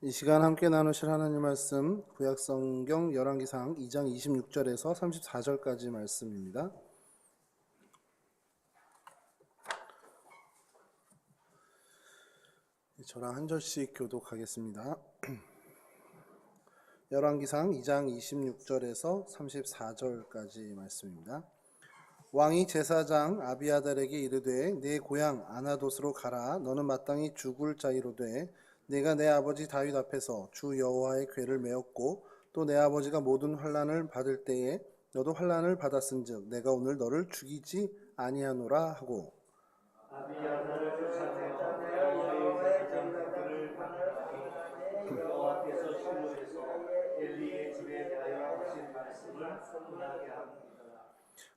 이 시간 함께 나누실 하나님 말씀 구약성경 열왕기상 2장 26절에서 34절까지 말씀입니다. 저랑 한 절씩 교독하겠습니다. 열왕기상 2장 26절에서 34절까지 말씀입니다. 왕이 제사장 아비아달에게 이르되 내 고향 아나돗으로 가라. 너는 마땅히 죽을 자이로되 내가 내 아버지 다윗 앞에서 주 여호와의 궤를 메었고 또 내 아버지가 모든 환난을 받을 때에 너도 환난을 받았은즉 내가 오늘 너를 죽이지 아니하노라 하고 아비아달을 쫓아내어 여호와의 제사장 그를 강림하니 여호와께서 실로에서 엘리의 집에 대하여 하신 말씀을 선문하게 합니다.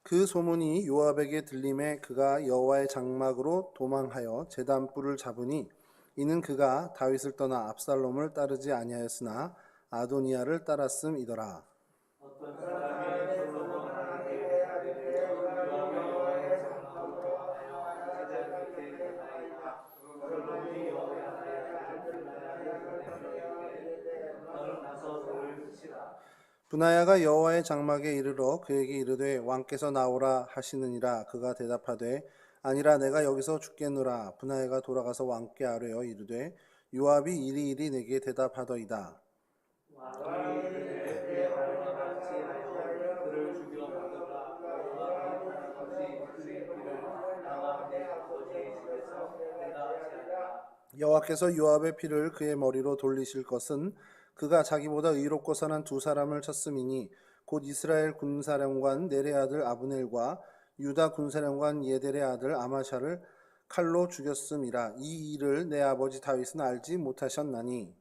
그 소문이 요압에게 들림에 그가 여호와의 장막으로 도망하여 제단불을 잡으니 이는 그가 다윗을 떠나 압살롬을 따르지 아니하였으나 아도니아를 따랐음이더라. 어떤 사람이 솔로몬에게 이르되 여호와의 장막으로 도망하여 제단 밑에 있나이다. 솔로몬이 여호와의 아들을 분하야에 이르되 너는 가서 돌을 치라. 분하야가 여호와의 장막에 이르러 그에게 이르되 왕께서 나오라 하시느니라. 그가 대답하되 아니라 내가 여기서 죽겠노라. 분하야가 돌아가서 왕께 아뢰어 이르되 요압이 이리이리 내게 대답하더이다. 왕이 이르되 내 말과 같이 하여 그를 죽여 먹으라. 여호와께서 아버지 그의 피를 나와 내 아버지의 집에서 내가 제하리라. 여호와께서 요압의 피를 그의 머리로 돌리실 것은 그가 자기보다 의롭고 선한 두 사람을 쳤음이니 곧 이스라엘 군사령관 넬의 아들 아브넬과 유다 군사령관 예델의 아들 아마샤를 칼로 죽였음이라. 이 일을 내 아버지 다윗은 알지 못하셨나니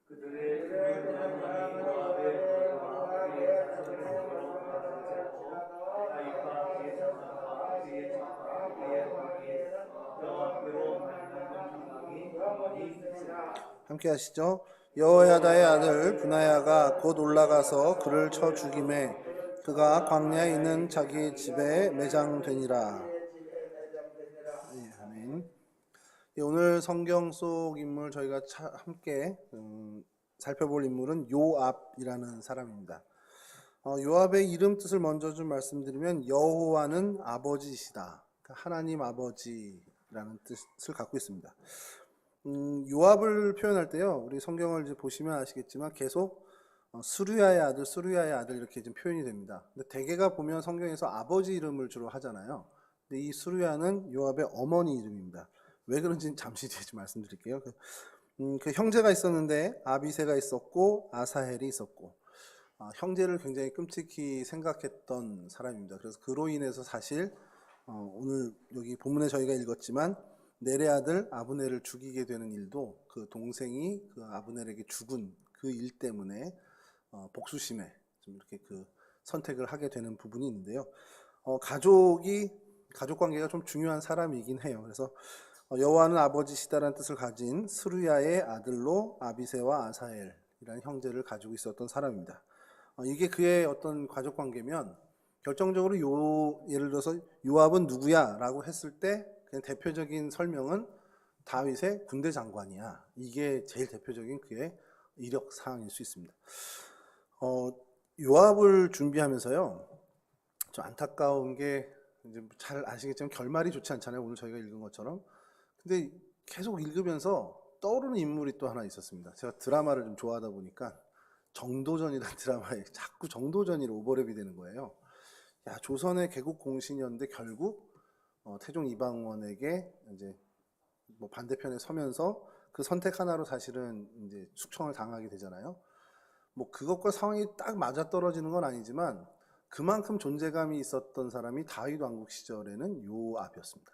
그들의 죽은 영광이 요압의 머리와 그의 자손의 머리로 받아들였고 다윗과 그의 장막과 그의 장막 그의 왕이 여호와께로 말미암은 평강이 영원히 있으리라. 함께 하시죠. 여호야다의 아들 분하야가 곧 올라가서 그를 쳐 죽임에 그가 광야에 있는 자기 집에 매장되니라. 예, 아멘. 예, 오늘 성경 속 인물 저희가 함께 살펴볼 인물은 요압이라는 사람입니다. 요압의 이름 뜻을 먼저 좀 말씀드리면 여호와는 아버지시다. 하나님 아버지라는 뜻을 갖고 있습니다. 요압을 표현할 때요, 우리 성경을 이제 보시면 아시겠지만 계속 수르야의 아들, 수르야의 아들 이렇게 좀 표현이 됩니다. 근데 대개가 보면 성경에서 아버지 이름을 주로 하잖아요. 근데 이 수르야는 요압의 어머니 이름입니다. 왜 그런지는 잠시 뒤에 좀 말씀드릴게요. 그 형제가 있었는데 아비새가 있었고 아사헬이 있었고 형제를 굉장히 끔찍히 생각했던 사람입니다. 그래서 그로 인해서 사실 오늘 여기 본문에 저희가 읽었지만 넬의 아들 아브넬을 죽이게 되는 일도 그 동생이 그 아브넬에게 죽은 그 일 때문에 복수심에 좀 이렇게 그 선택을 하게 되는 부분이 있는데요. 가족 관계가 좀 중요한 사람이긴 해요. 그래서 여호와는 아버지시다라는 뜻을 가진 스루야의 아들로 아비새와 아사엘이라는 형제를 가지고 있었던 사람입니다. 이게 그의 어떤 가족 관계면 결정적으로 예를 들어서 요압은 누구야라고 했을 때 그냥 대표적인 설명은 다윗의 군대 장관이야. 이게 제일 대표적인 그의 이력 사항일 수 있습니다. 요압을 준비하면서요, 좀 안타까운 게 이제 잘 아시겠지만 결말이 좋지 않잖아요. 오늘 저희가 읽은 것처럼. 근데 계속 읽으면서 떠오르는 인물이 또 하나 있었습니다. 제가 드라마를 좀 좋아하다 보니까 정도전이라는 드라마에 자꾸 정도전이 오버랩이 되는 거예요. 야, 조선의 개국 공신이었는데 결국 태종 이방원에게 이제 뭐 반대편에 서면서 그 선택 하나로 사실은 이제 숙청을 당하게 되잖아요. 뭐 그것과 상황이 딱 맞아 떨어지는 건 아니지만 그만큼 존재감이 있었던 사람이 다윗 왕국 시절에는 요압이었습니다.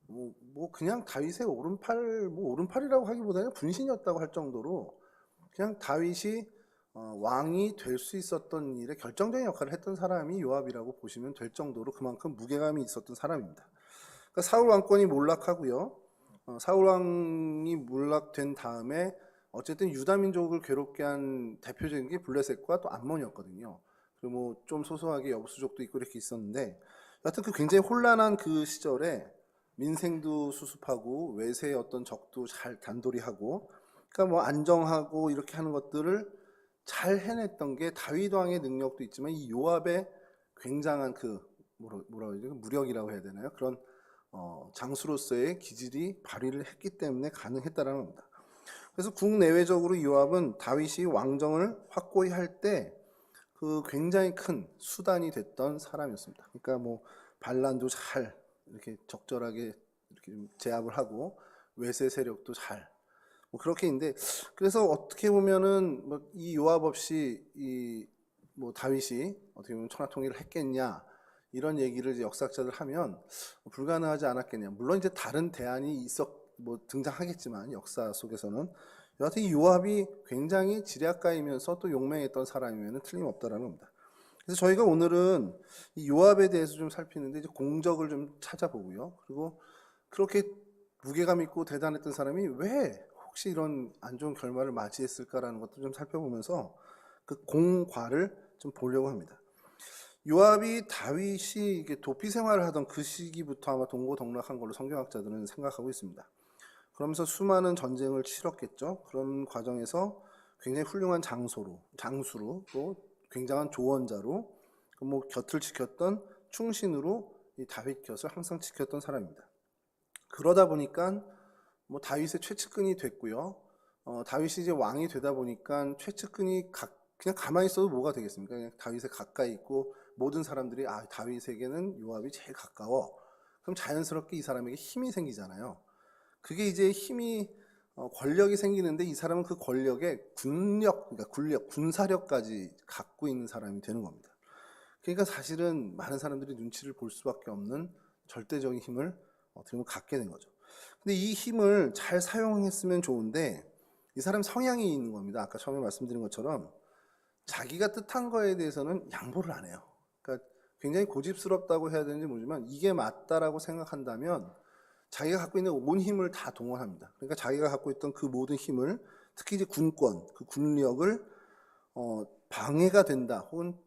뭐 그냥 다윗의 오른팔, 뭐 오른팔이라고 하기보다는 분신이었다고 할 정도로 그냥 다윗이 왕이 될 수 있었던 일에 결정적인 역할을 했던 사람이 요압이라고 보시면 될 정도로 그만큼 무게감이 있었던 사람입니다. 그러니까 사울 왕권이 몰락하고요. 사울 왕이 몰락된 다음에 어쨌든 유다 민족을 괴롭게 한 대표적인 게 블레셋과 또 암몬이었거든요. 그리고 뭐 좀 소소하게 여부수족도 있고 이렇게 있었는데, 여하튼 그 굉장히 혼란한 그 시절에 민생도 수습하고 외세의 어떤 적도 잘 단돌이하고 그러니까 뭐 안정하고 이렇게 하는 것들을 잘 해냈던 게 다윗 왕의 능력도 있지만 이 요압의 굉장한 그 뭐라고 해야 되나 무력이라고 해야 되나요? 그런 장수로서의 기질이 발휘를 했기 때문에 가능했다라는 겁니다. 그래서 국내외적으로 요압은 다윗이 왕정을 확고히 할 때 그 굉장히 큰 수단이 됐던 사람이었습니다. 그러니까 뭐 반란도 잘 이렇게 적절하게 이렇게 제압을 하고 외세 세력도 잘 뭐 그렇게 있는데 그래서 어떻게 보면은 뭐 이 요압 없이 이 뭐 다윗이 어떻게 보면 천하통일을 했겠냐 이런 얘기를 이제 역사학자들 하면 불가능하지 않았겠냐. 물론 이제 다른 대안이 뭐 등장하겠지만 역사 속에서는 여하튼 이 요압이 굉장히 지략가이면서 또 용맹했던 사람이면 틀림없다라는 겁니다. 그래서 저희가 오늘은 이 요압에 대해서 좀 살피는데 이제 공적을 좀 찾아보고요. 그리고 그렇게 무게감 있고 대단했던 사람이 왜 혹시 이런 안 좋은 결말을 맞이했을까라는 것도 좀 살펴보면서 그 공과를 좀 보려고 합니다. 요압이 다윗이 이게 도피 생활을 하던 그 시기부터 아마 동고동락한 걸로 성경학자들은 생각하고 있습니다. 그러면서 수많은 전쟁을 치렀겠죠. 그런 과정에서 굉장히 훌륭한 장수로 또 굉장한 조언자로 뭐 곁을 지켰던 충신으로 이 다윗 곁을 항상 지켰던 사람입니다. 그러다 보니까 뭐 다윗의 최측근이 됐고요. 다윗이 이제 왕이 되다 보니까 최측근이 그냥 가만히 있어도 뭐가 되겠습니까? 그냥 다윗에 가까이 있고 모든 사람들이 다윗에게는 요압이 제일 가까워. 그럼 자연스럽게 이 사람에게 힘이 생기잖아요. 그게 이제 힘이 권력이 생기는데 이 사람은 그 권력에 그러니까 군사력까지 갖고 있는 사람이 되는 겁니다. 그러니까 사실은 많은 사람들이 눈치를 볼 수밖에 없는 절대적인 힘을 어떻게 보면 갖게 된 거죠. 근데 이 힘을 잘 사용했으면 좋은데 이 사람 성향이 있는 겁니다. 아까 처음에 말씀드린 것처럼 자기가 뜻한 거에 대해서는 양보를 안 해요. 그러니까 굉장히 고집스럽다고 해야 되는지 모르지만 이게 맞다라고 생각한다면 자기가 갖고 있는 온 힘을 다 동원합니다. 그러니까 자기가 갖고 있던 그 모든 힘을 특히 이제 군권, 그 군력을 방해가 된다. 혹은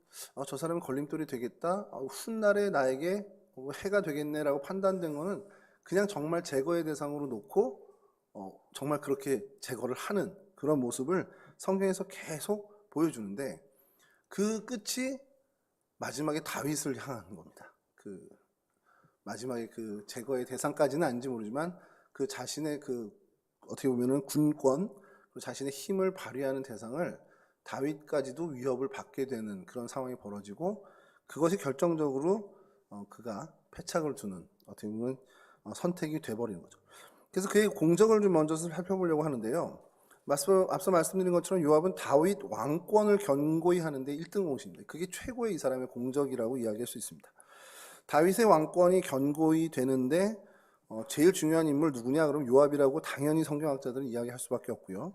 저 사람은 걸림돌이 되겠다. 훗날에 나에게 해가 되겠네라고 판단된 거는 그냥 정말 제거의 대상으로 놓고 정말 그렇게 제거를 하는 그런 모습을 성경에서 계속 보여주는데 그 끝이 마지막에 다윗을 향한 겁니다. 그 마지막에 그 제거의 대상까지는 아닌지 모르지만 그 자신의 그 어떻게 보면은 군권, 그 자신의 힘을 발휘하는 대상을 다윗까지도 위협을 받게 되는 그런 상황이 벌어지고 그것이 결정적으로 그가 패착을 두는 어떻게 보면 선택이 돼버리는 거죠. 그래서 그의 공적을 좀 먼저 살펴보려고 하는데요. 앞서 말씀드린 것처럼 요압은 다윗 왕권을 견고히 하는데 1등 공신입니다. 그게 최고의 이 사람의 공적이라고 이야기할 수 있습니다. 다윗의 왕권이 견고히 되는데 제일 중요한 인물 누구냐? 그럼 요압이라고 당연히 성경학자들은 이야기할 수밖에 없고요.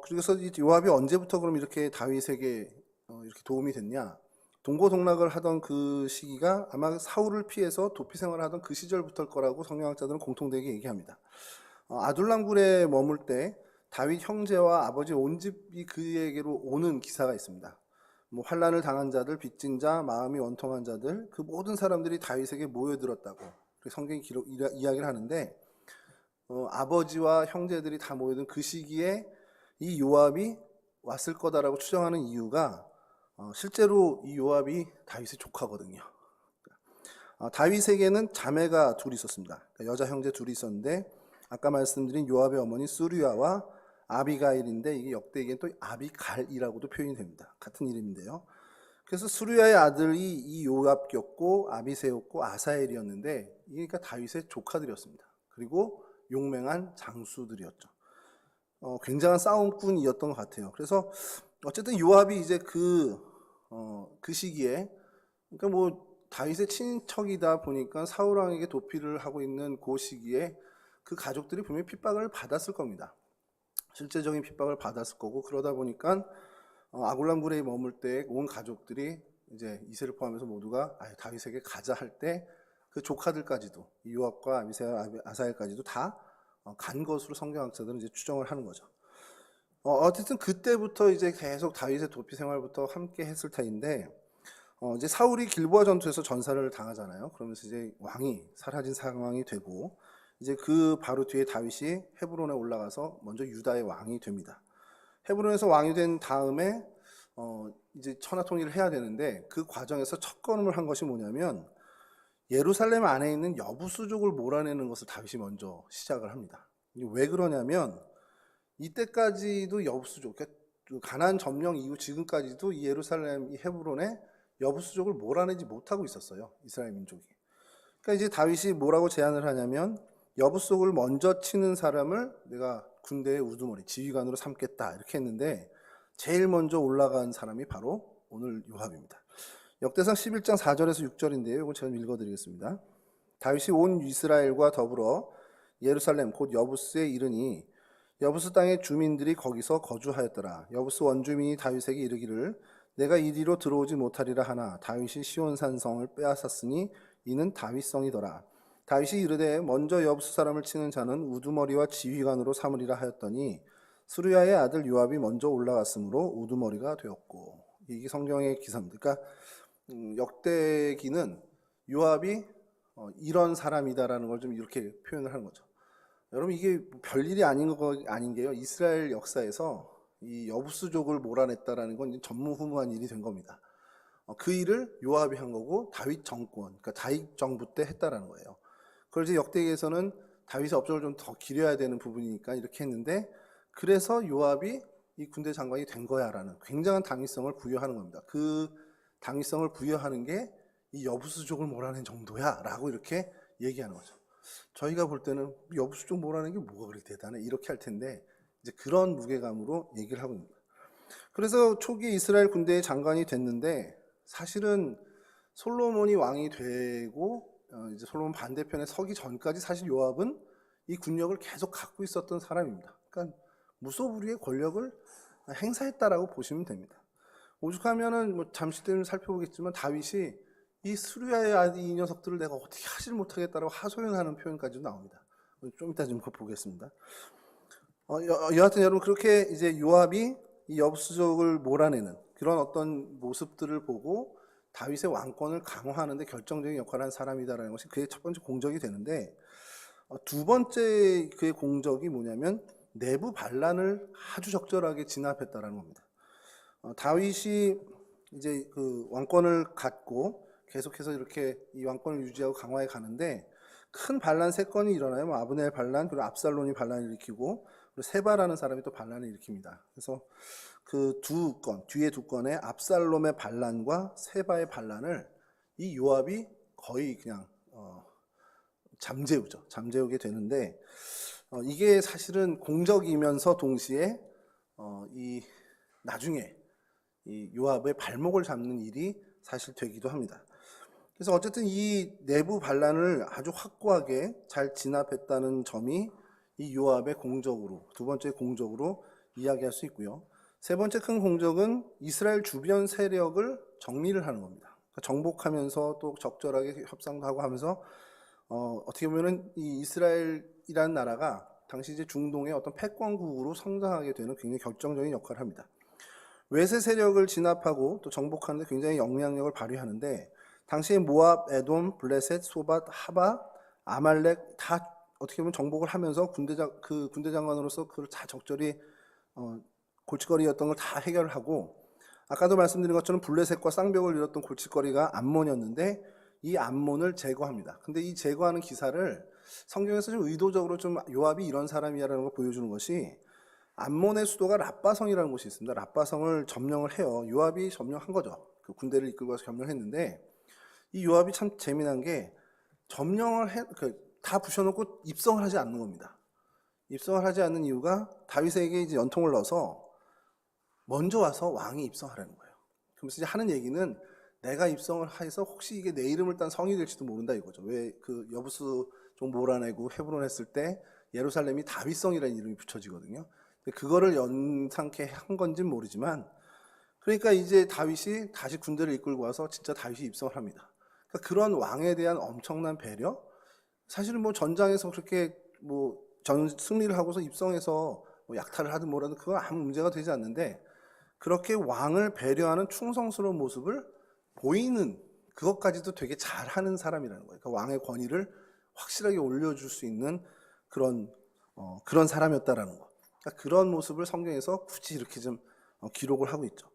그래서 이 요압이 언제부터 그럼 이렇게 다윗에게 이렇게 도움이 됐냐? 동고동락을 하던 그 시기가 아마 사울을 피해서 도피 생활을 하던 그 시절부터일 거라고 성경학자들은 공통되게 얘기합니다. 아둘람굴에 머물 때 다윗 형제와 아버지 온 집이 그에게로 오는 기사가 있습니다. 뭐 환난을 당한 자들, 빚진 자, 마음이 원통한 자들, 그 모든 사람들이 다윗에게 모여들었다고 성경이 이야기를 하는데 아버지와 형제들이 다 모여든 그 시기에 이 요압이 왔을 거다라고 추정하는 이유가 실제로 이 요압이 다윗의 조카거든요. 다윗에게는 자매가 둘이 있었습니다. 그러니까 여자 형제 둘이 있었는데 아까 말씀드린 요압의 어머니 수르야와 아비가일인데 이게 역대기엔 또 아비갈이라고도 표현이 됩니다. 같은 이름인데요. 그래서 수르야의 아들이 이 요압이었고 아비새였고 아사엘이었는데 이게 그러니까 다윗의 조카들이었습니다. 그리고 용맹한 장수들이었죠. 굉장한 싸움꾼이었던 것 같아요. 그래서 어쨌든 요압이 이제 그 시기에 그러니까 뭐 다윗의 친척이다 보니까 사울 왕에게 도피를 하고 있는 그 시기에 그 가족들이 분명히 핍박을 받았을 겁니다. 실제적인 핍박을 받았을 거고 그러다 보니까 아굴람굴에 머물 때 온 가족들이 이제 이세를 포함해서 모두가 다윗에게 가자 할 때 그 조카들까지도 요압과 아비새와 아사엘까지도 다 간 것으로 성경학자들은 이제 추정을 하는 거죠. 어쨌든 그때부터 이제 계속 다윗의 도피 생활부터 함께 했을 터인데 이제 사울이 길보아 전투에서 전사를 당하잖아요. 그러면서 이제 왕이 사라진 상황이 되고 이제 그 바로 뒤에 다윗이 헤브론에 올라가서 먼저 유다의 왕이 됩니다. 헤브론에서 왕이 된 다음에 이제 천하 통일을 해야 되는데 그 과정에서 첫 걸음을 한 것이 뭐냐면 예루살렘 안에 있는 여부수족을 몰아내는 것을 다윗이 먼저 시작을 합니다. 왜 그러냐면 이때까지도 여부수족, 그러니까 가나안 점령 이후 지금까지도 이 예루살렘, 이 헤브론에 여부수족을 몰아내지 못하고 있었어요. 이스라엘 민족이. 그러니까 이제 다윗이 뭐라고 제안을 하냐면 여부수족을 먼저 치는 사람을 내가 군대의 우두머리, 지휘관으로 삼겠다 이렇게 했는데 제일 먼저 올라간 사람이 바로 오늘 요압입니다. 역대상 11장 4절에서 6절인데요. 이거 제가 읽어드리겠습니다. 다윗이 온 이스라엘과 더불어 예루살렘 곧 여부스에 이르니 여부스 땅의 주민들이 거기서 거주하였더라. 여부스 원주민이 다윗에게 이르기를 내가 이리로 들어오지 못하리라 하나 다윗이 시온산성을 빼앗았으니 이는 다윗성이더라. 다윗이 이르되 먼저 여부스 사람을 치는 자는 우두머리와 지휘관으로 삼으리라 하였더니 스루야의 아들 요압이 먼저 올라갔으므로 우두머리가 되었고. 이게 성경의 기사입니다. 그러니까 역대기는 요압이 이런 사람이다라는 걸 좀 이렇게 표현을 하는 거죠. 여러분 이게 별일이 아닌 게요. 이스라엘 역사에서 이 여부수족을 몰아냈다라는 건 전무후무한 일이 된 겁니다. 그 일을 요압이 한 거고 다윗 정권, 그러니까 다윗 정부 때 했다라는 거예요. 그걸 이제 역대기에서는 다윗의 업적을 좀 더 기려야 되는 부분이니까 이렇게 했는데 그래서 요압이 이 군대 장관이 된 거야라는 굉장한 당위성을 부여하는 겁니다. 그 당위성을 부여하는 게 이 여부수족을 몰아낸 정도야라고 이렇게 얘기하는 거죠. 저희가 볼 때는 여부수족 몰아낸 게 뭐가 그리 대단해 이렇게 할 텐데 이제 그런 무게감으로 얘기를 하고 있는 거예요. 그래서 초기 이스라엘 군대의 장관이 됐는데 사실은 솔로몬이 왕이 되고 이제 솔로몬 반대편에 서기 전까지 사실 요압은 이 군력을 계속 갖고 있었던 사람입니다. 그러니까 무소불위의 권력을 행사했다라고 보시면 됩니다. 오죽하면은 뭐 잠시 때문에 살펴보겠지만 다윗이 이 스루야의 아들 이 녀석들을 내가 어떻게 하질 못하겠다라고 하소연하는 표현까지도 나옵니다. 좀 이따 좀 보겠습니다. 여하튼 여러분 그렇게 이제 요압이 이 여부수족을 몰아내는 그런 어떤 모습들을 보고 다윗의 왕권을 강화하는데 결정적인 역할을 한 사람이다라는 것이 그의 첫 번째 공적이 되는데 두 번째 그의 공적이 뭐냐면 내부 반란을 아주 적절하게 진압했다라는 겁니다. 다윗이 이제 그 왕권을 갖고 계속해서 이렇게 이 왕권을 유지하고 강화해 가는데 큰 반란 세 건이 일어나요. 뭐 아브넬 반란, 그리고 압살롬이 반란을 일으키고 그리고 세바라는 사람이 또 반란을 일으킵니다. 그래서 그 두 건, 뒤에 두 건의 압살롬의 반란과 세바의 반란을 이 요압이 거의 그냥 잠재우게 되는데 이게 사실은 공적이면서 동시에 이 나중에 이 요압의 발목을 잡는 일이 사실 되기도 합니다. 그래서 어쨌든 이 내부 반란을 아주 확고하게 잘 진압했다는 점이 이 요압의 공적으로 두 번째 공적으로 이야기할 수 있고요. 세 번째 큰 공적은 이스라엘 주변 세력을 정리를 하는 겁니다. 그러니까 정복하면서 또 적절하게 협상도 하고 하면서 어떻게 보면은 이 이스라엘이라는 나라가 당시 이제 중동의 어떤 패권국으로 성장하게 되는 굉장히 결정적인 역할을 합니다. 외세 세력을 진압하고 또 정복하는 데 굉장히 영향력을 발휘하는데 당시에 모압, 에돔, 블레셋, 소밧, 하바, 아말렉 다 어떻게 보면 정복을 하면서 군대 장관으로서 그걸 다 적절히 골칫거리였던 걸 다 해결을 하고 아까도 말씀드린 것처럼 블레셋과 쌍벽을 이뤘던 골칫거리가 암몬이었는데 이 암몬을 제거합니다. 근데 이 제거하는 기사를 성경에서 좀 의도적으로 좀 요압이 이런 사람이야라는 걸 보여주는 것이 암몬의 수도가 랍바성이라는 곳이 있습니다. 랍바성을 점령을 해요. 요압이 점령한 거죠. 그 군대를 이끌고 와서 점령했는데 이 요압이 참 재미난 게 점령을 다 부셔놓고 입성을 하지 않는 겁니다. 입성을 하지 않는 이유가 다윗에게 이제 연통을 넣어서 먼저 와서 왕이 입성하라는 거예요. 그러면서 이제 하는 얘기는 내가 입성을 해서 혹시 이게 내 이름을 딴 성이 될지도 모른다 이거죠. 왜 그 여부수 좀 몰아내고 헤브론 했을 때 예루살렘이 다윗성이라는 이름이 붙여지거든요. 그거를 연상케 한 건지는 모르지만 그러니까 이제 다윗이 다시 군대를 이끌고 와서 진짜 다윗이 입성을 합니다. 그러니까 그런 왕에 대한 엄청난 배려, 사실은 뭐 전장에서 그렇게 뭐 승리를 하고서 입성해서 뭐 약탈을 하든 뭐라든 그건 아무 문제가 되지 않는데 그렇게 왕을 배려하는 충성스러운 모습을 보이는 그것까지도 되게 잘하는 사람이라는 거예요. 그러니까 왕의 권위를 확실하게 올려줄 수 있는 그런 사람이었다라는 거. 그러니까 그런 모습을 성경에서 굳이 이렇게 좀 기록을 하고 있죠.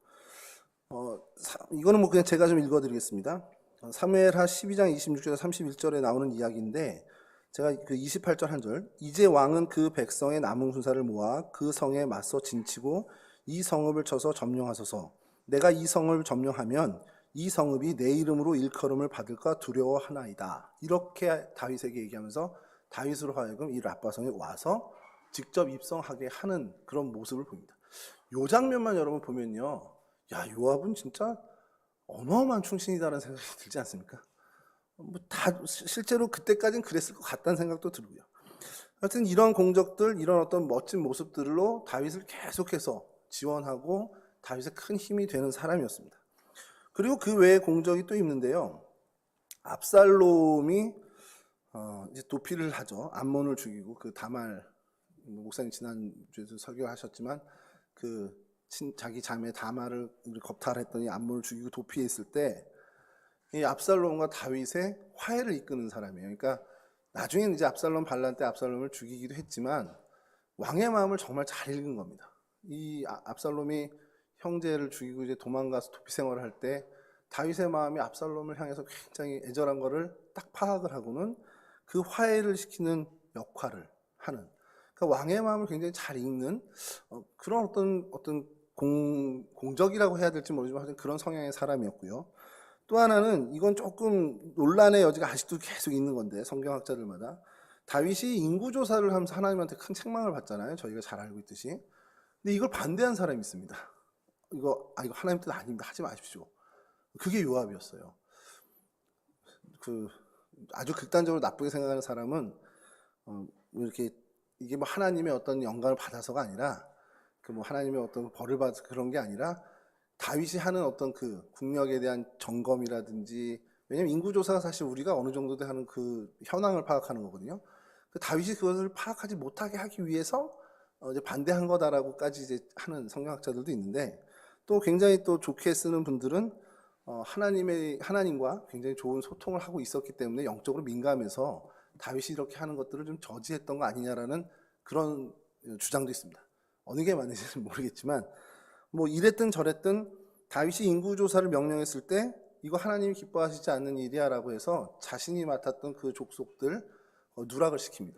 이거는 뭐 그냥 제가 좀 읽어드리겠습니다. 사무엘하 12장 26절에서 31절에 나오는 이야기인데, 제가 그 28절 한 절, 이제 왕은 그 백성의 남은 군사를 모아 그 성에 맞서 진치고 이 성읍을 쳐서 점령하소서. 내가 이 성을 점령하면 이 성읍이 내 이름으로 일컬음을 받을까 두려워하나이다. 이렇게 다윗에게 얘기하면서 다윗으로 하여금 이 라빠성에 와서 직접 입성하게 하는 그런 모습을 보입니다. 이 장면만 여러분 보면요, 야, 요압은 진짜 어마어마한 충신이다라는 생각이 들지 않습니까? 실제로 그때까지는 그랬을 것 같다는 생각도 들고요. 하여튼 이런 공적들, 이런 어떤 멋진 모습들로 다윗을 계속해서 지원하고 다윗의 큰 힘이 되는 사람이었습니다. 그리고 그 외에 공적이 또 있는데요. 압살롬이 이제 도피를 하죠. 암몬을 죽이고, 그 다말, 목사님 지난주에도 설교하셨지만 자기 자매 다말을 겁탈했더니 암몬을 죽이고 도피했을 때 이 압살롬과 다윗의 화해를 이끄는 사람이에요. 그러니까 나중에는 이제 압살롬 반란 때 압살롬을 죽이기도 했지만 왕의 마음을 정말 잘 읽은 겁니다. 이 압살롬이 형제를 죽이고 이제 도망가서 도피 생활을 할 때 다윗의 마음이 압살롬을 향해서 굉장히 애절한 거를 딱 파악을 하고는 그 화해를 시키는 역할을 하는, 그러니까 왕의 마음을 굉장히 잘 읽는 그런 어떤 공적이라고 해야 될지 모르지만 그런 성향의 사람이었고요. 또 하나는, 이건 조금 논란의 여지가 아직도 계속 있는 건데, 성경학자들마다 다윗이 인구조사를 하면서 하나님한테 큰 책망을 받잖아요. 저희가 잘 알고 있듯이. 근데 이걸 반대한 사람이 있습니다. 이거 하나님 뜻 아닙니다. 하지 마십시오. 그게 요압이었어요. 아주 극단적으로 나쁘게 생각하는 사람은 이렇게 이게 뭐 하나님의 어떤 영감을 받아서가 아니라 뭐 하나님의 어떤 벌을 받아서 그런 게 아니라 다윗이 하는 어떤 그 국력에 대한 점검이라든지, 왜냐면 인구조사가 사실 우리가 어느 정도 하는 그 현황을 파악하는 거거든요. 다윗이 그것을 파악하지 못하게 하기 위해서 이제 반대한 거다라고까지 이제 하는 성경학자들도 있는데, 또 굉장히 또 좋게 쓰는 분들은 하나님과 굉장히 좋은 소통을 하고 있었기 때문에 영적으로 민감해서 다윗이 이렇게 하는 것들을 좀 저지했던 거 아니냐라는 그런 주장도 있습니다. 어느 게 맞는지는 모르겠지만, 뭐 이랬든 저랬든 다윗이 인구조사를 명령했을 때 이거 하나님이 기뻐하시지 않는 일이야라고 해서 자신이 맡았던 그 족속들 누락을 시킵니다.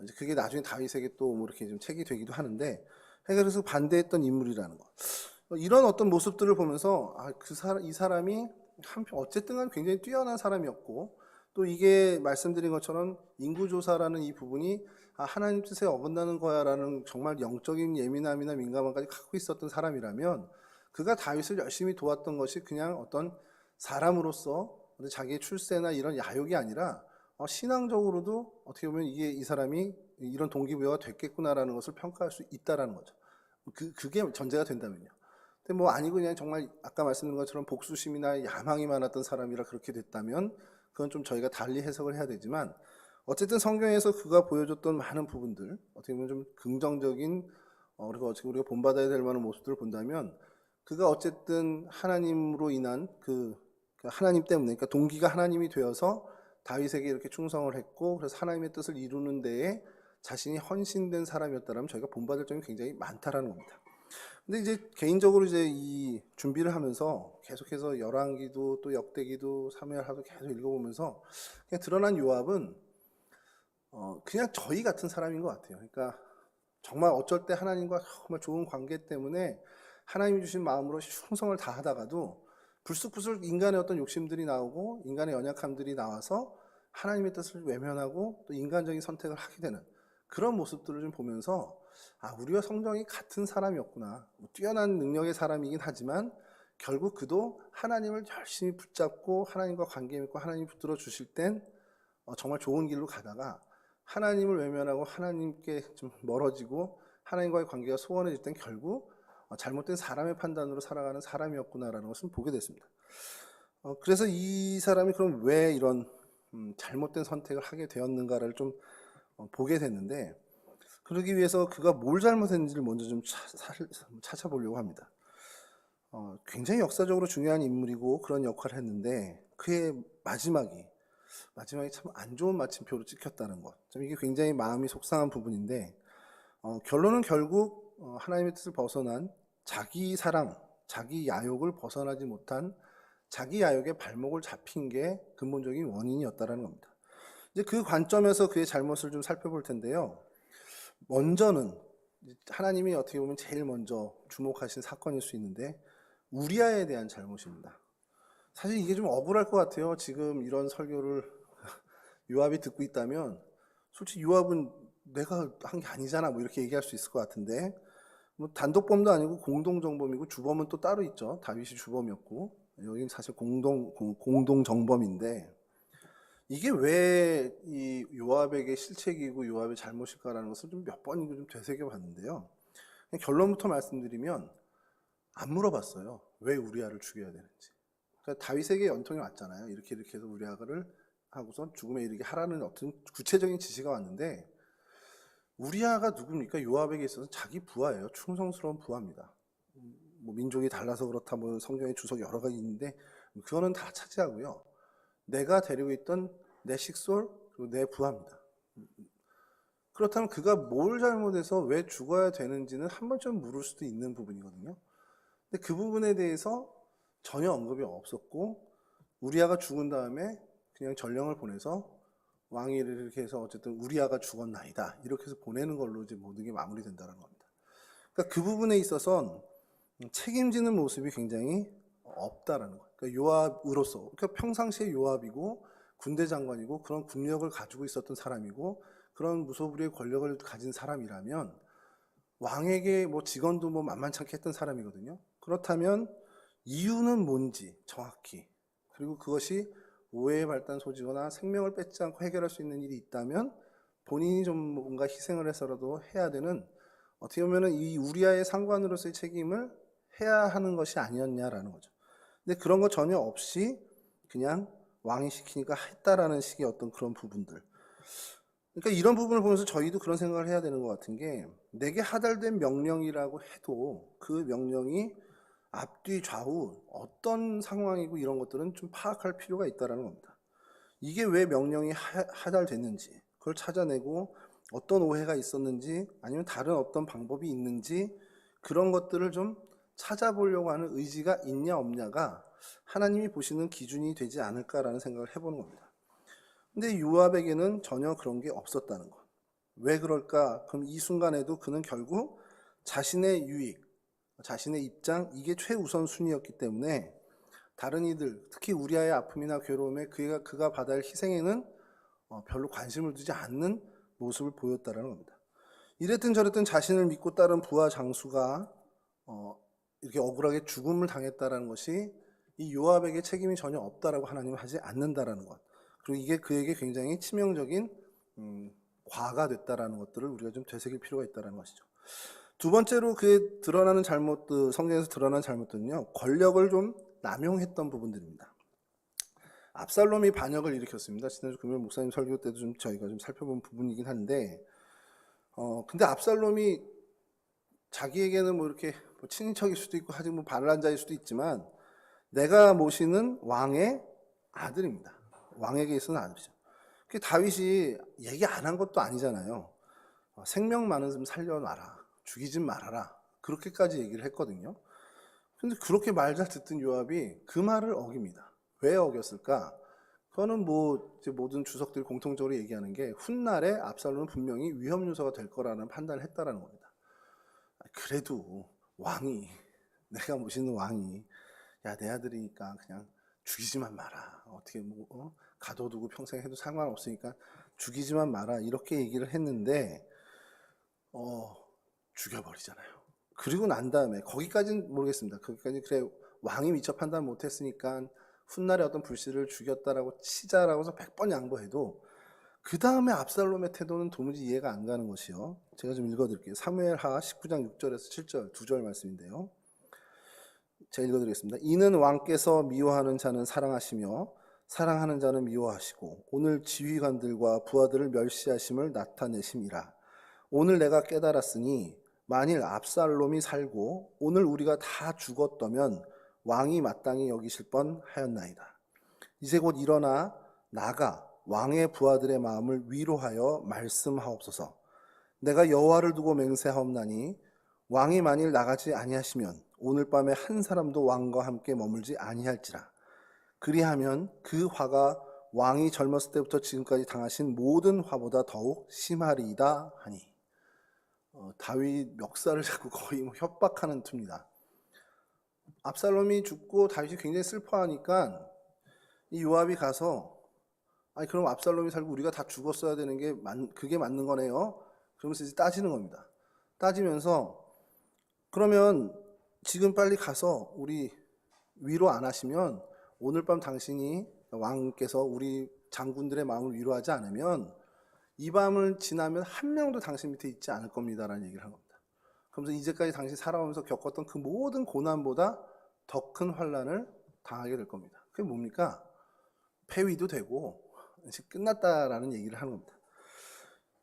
이제 그게 나중에 다윗에게 또 뭐 이렇게 좀 책이 되기도 하는데, 그래서 반대했던 인물이라는 거. 이런 어떤 모습들을 보면서 이 사람이 한편 어쨌든 간 굉장히 뛰어난 사람이었고, 또 이게 말씀드린 것처럼 인구조사라는 이 부분이 하나님 뜻에 어긋나는 거야라는 정말 영적인 예민함이나 민감함까지 갖고 있었던 사람이라면, 그가 다윗을 열심히 도왔던 것이 그냥 어떤 사람으로서 자기의 출세나 이런 야욕이 아니라 신앙적으로도 어떻게 보면 이 사람이 이런 동기부여가 됐겠구나라는 것을 평가할 수 있다라는 거죠. 그게 전제가 된다면요. 근데 뭐 아니고 그냥 정말 아까 말씀드린 것처럼 복수심이나 야망이 많았던 사람이라 그렇게 됐다면 그건 좀 저희가 달리 해석을 해야 되지만, 어쨌든 성경에서 그가 보여줬던 많은 부분들, 어떻게 보면 좀 긍정적인 그리고 어떻게 우리가 본받아야 될 만한 모습들을 본다면, 그가 어쨌든 하나님으로 인한 하나님 때문에, 그러니까 동기가 하나님이 되어서 다윗에게 이렇게 충성을 했고, 그래서 하나님의 뜻을 이루는 데에 자신이 헌신된 사람이었다면 저희가 본받을 점이 굉장히 많다라는 겁니다. 근데 이제 개인적으로 이제 이 준비를 하면서 계속해서 열왕기도 또 역대기도 사무엘하도 계속 읽어보면서 그냥 드러난 요압은 그냥 저희 같은 사람인 것 같아요. 그러니까 정말 어쩔 때 하나님과 정말 좋은 관계 때문에 하나님이 주신 마음으로 충성을 다하다가도 불쑥불쑥 인간의 어떤 욕심들이 나오고 인간의 연약함들이 나와서 하나님의 뜻을 외면하고 또 인간적인 선택을 하게 되는 그런 모습들을 좀 보면서 우리와 성정이 같은 사람이었구나. 뛰어난 능력의 사람이긴 하지만 결국 그도 하나님을 열심히 붙잡고 하나님과 관계 맺고 하나님이 붙들어 주실 땐 정말 좋은 길로 가다가 하나님을 외면하고 하나님께 좀 멀어지고 하나님과의 관계가 소원해질 땐 결국 잘못된 사람의 판단으로 살아가는 사람이었구나라는 것을 보게 됐습니다. 그래서 이 사람이 그럼 왜 이런 잘못된 선택을 하게 되었는가를 좀 보게 됐는데, 그러기 위해서 그가 뭘 잘못했는지를 먼저 좀 찾아보려고 합니다. 굉장히 역사적으로 중요한 인물이고 그런 역할을 했는데 그의 마지막이 마지막에 참 안 좋은 마침표로 찍혔다는 것. 참 이게 굉장히 마음이 속상한 부분인데 결론은 결국 하나님의 뜻을 벗어난 자기 사랑, 자기 야욕을 벗어나지 못한 자기 야욕의 발목을 잡힌 게 근본적인 원인이었다라는 겁니다. 이제 그 관점에서 그의 잘못을 좀 살펴볼 텐데요. 먼저는 하나님이 어떻게 보면 제일 먼저 주목하신 사건일 수 있는데 우리아에 대한 잘못입니다. 사실 이게 좀 억울할 것 같아요. 지금 이런 설교를 요압이 듣고 있다면 솔직히 요압은 내가 한 게 아니잖아 뭐 이렇게 얘기할 수 있을 것 같은데 뭐 단독범도 아니고 공동정범이고 주범은 또 따로 있죠. 다윗이 주범이었고 여기는 사실 공동정범인데 이게 왜 이 요압에게 실책이고 요압의 잘못일까라는 것을 좀 몇 번이고 좀 되새겨 봤는데요. 결론부터 말씀드리면 안 물어봤어요. 왜 우리아를 죽여야 되는지. 그러니까 다윗에게 연통이 왔잖아요. 이렇게 해서 우리아를 하고선 죽음에 이르게 하라는 어떤 구체적인 지시가 왔는데 우리아가 누굽니까? 요압에게 있어서 자기 부하예요. 충성스러운 부하입니다. 뭐 민족이 달라서 그렇다 뭐 성경에 주석 여러 가지 있는데 그거는 다 차지하고요. 내가 데리고 있던 내 식솔 그리고 내 부하입니다. 그렇다면 그가 뭘 잘못해서 왜 죽어야 되는지는 한 번쯤 물을 수도 있는 부분이거든요. 근데 그 부분에 대해서 전혀 언급이 없었고 우리아가 죽은 다음에 그냥 전령을 보내서 왕이 이렇게 해서 어쨌든 우리아가 죽었나이다 이렇게 해서 보내는 걸로 이제 모든 게 마무리된다는 겁니다. 그러니까 그 부분에 있어서는 책임지는 모습이 굉장히 없다라는 거예요. 그러니까 요압으로서 그러니까 평상시에 요압이고 군대 장관이고 그런 국력을 가지고 있었던 사람이고 그런 무소불위의 권력을 가진 사람이라면 왕에게 뭐 직원도 뭐 만만찮게 했던 사람이거든요. 그렇다면 이유는 뭔지 정확히 그리고 그것이 오해의 발단 소지거나 생명을 뺏지 않고 해결할 수 있는 일이 있다면 본인이 좀 뭔가 희생을 해서라도 해야 되는 어떻게 보면은 이 우리아의 상관으로서의 책임을 해야 하는 것이 아니었냐라는 거죠. 근데 그런 거 전혀 없이 그냥 왕이 시키니까 했다라는 식의 어떤 그런 부분들. 그러니까 이런 부분을 보면서 저희도 그런 생각을 해야 되는 것 같은 게 내게 하달된 명령이라고 해도 그 명령이 앞뒤 좌우 어떤 상황이고 이런 것들은 좀 파악할 필요가 있다는 겁니다. 이게 왜 명령이 하달됐는지 그걸 찾아내고 어떤 오해가 있었는지 아니면 다른 어떤 방법이 있는지 그런 것들을 좀 찾아보려고 하는 의지가 있냐 없냐가 하나님이 보시는 기준이 되지 않을까라는 생각을 해보는 겁니다. 근데 요압에게는 전혀 그런 게 없었다는 것. 왜 그럴까? 그럼 이 순간에도 그는 결국 자신의 유익, 자신의 입장 이게 최우선 순위였기 때문에 다른 이들 특히 우리아의 아픔이나 괴로움에 그가 받아야 할 희생에는 별로 관심을 두지 않는 모습을 보였다는 겁니다. 이랬든 저랬든 자신을 믿고 따른 부하 장수가 이렇게 억울하게 죽음을 당했다는 것이 이 요압에게 책임이 전혀 없다라고 하나님은 하지 않는다라는 것. 그리고 이게 그에게 굉장히 치명적인 과가 됐다라는 것들을 우리가 좀 되새길 필요가 있다는 것이죠. 두 번째로 그의 드러나는 잘못들, 성경에서 드러난 잘못들은요, 권력을 좀 남용했던 부분들입니다. 압살롬이 반역을 일으켰습니다. 지난주 금요일 목사님 설교 때도 좀 저희가 좀 살펴본 부분이긴 한데, 근데 압살롬이 자기에게는 뭐 이렇게 뭐 친인척일 수도 있고 아직 뭐 반란자일 수도 있지만 내가 모시는 왕의 아들입니다. 왕에게 있어서는 아들이죠. 그 다윗이 얘기 안 한 것도 아니잖아요. 생명 많은 좀 살려놔라. 죽이지 말아라. 그렇게까지 얘기를 했거든요. 근데 그렇게 말 잘 듣던 요압이 그 말을 어깁니다. 왜 어겼을까? 그거는 뭐 이제 모든 주석들이 공통적으로 얘기하는 게 훗날에 압살롬은 분명히 위험 요소가 될 거라는 판단을 했다라는 겁니다. 그래도 왕이 내가 모시는 왕이 야 내 아들이니까 그냥 죽이지만 마라. 어떻게 뭐 가둬두고 평생 해도 상관없으니까 죽이지만 마라. 이렇게 얘기를 했는데 죽여버리잖아요. 그리고 난 다음에 거기까지는 모르겠습니다. 거기까지 그래 왕이 미처 판단 못했으니까 훗날에 어떤 불씨를 죽였다라고 치자라고 해서 100번 양보해도 그 다음에 압살롬의 태도는 도무지 이해가 안 가는 것이요. 제가 좀 읽어드릴게요. 사무엘하 19장 6절에서 7절 2절 말씀인데요. 제가 읽어드리겠습니다. 이는 왕께서 미워하는 자는 사랑하시며 사랑하는 자는 미워하시고 오늘 지휘관들과 부하들을 멸시하심을 나타내심이라. 오늘 내가 깨달았으니 만일 압살롬이 살고 오늘 우리가 다 죽었다면 왕이 마땅히 여기실 뻔하였나이다. 이제 곧 일어나 나가 왕의 부하들의 마음을 위로하여 말씀하옵소서. 내가 여호와를 두고 맹세하옵나니 왕이 만일 나가지 아니하시면 오늘 밤에 한 사람도 왕과 함께 머물지 아니할지라. 그리하면 그 화가 왕이 젊었을 때부터 지금까지 당하신 모든 화보다 더욱 심하리이다 하니. 다윗 멱살을 잡고 거의 협박하는 투입니다. 압살롬이 죽고 다윗이 굉장히 슬퍼하니까 이 요압이 가서 아니 그럼 압살롬이 살고 우리가 다 죽었어야 되는 게 그게 맞는 거네요. 그러면서 이제 따지는 겁니다. 따지면서 그러면 지금 빨리 가서 우리 위로 안 하시면 오늘 밤 당신이 왕께서 우리 장군들의 마음을 위로하지 않으면 이 밤을 지나면 한 명도 당신 밑에 있지 않을 겁니다라는 얘기를 한 겁니다. 그러면서 이제까지 당신 살아오면서 겪었던 그 모든 고난보다 더 큰 환난을 당하게 될 겁니다. 그게 뭡니까? 폐위도 되고 이제 끝났다라는 얘기를 하는 겁니다.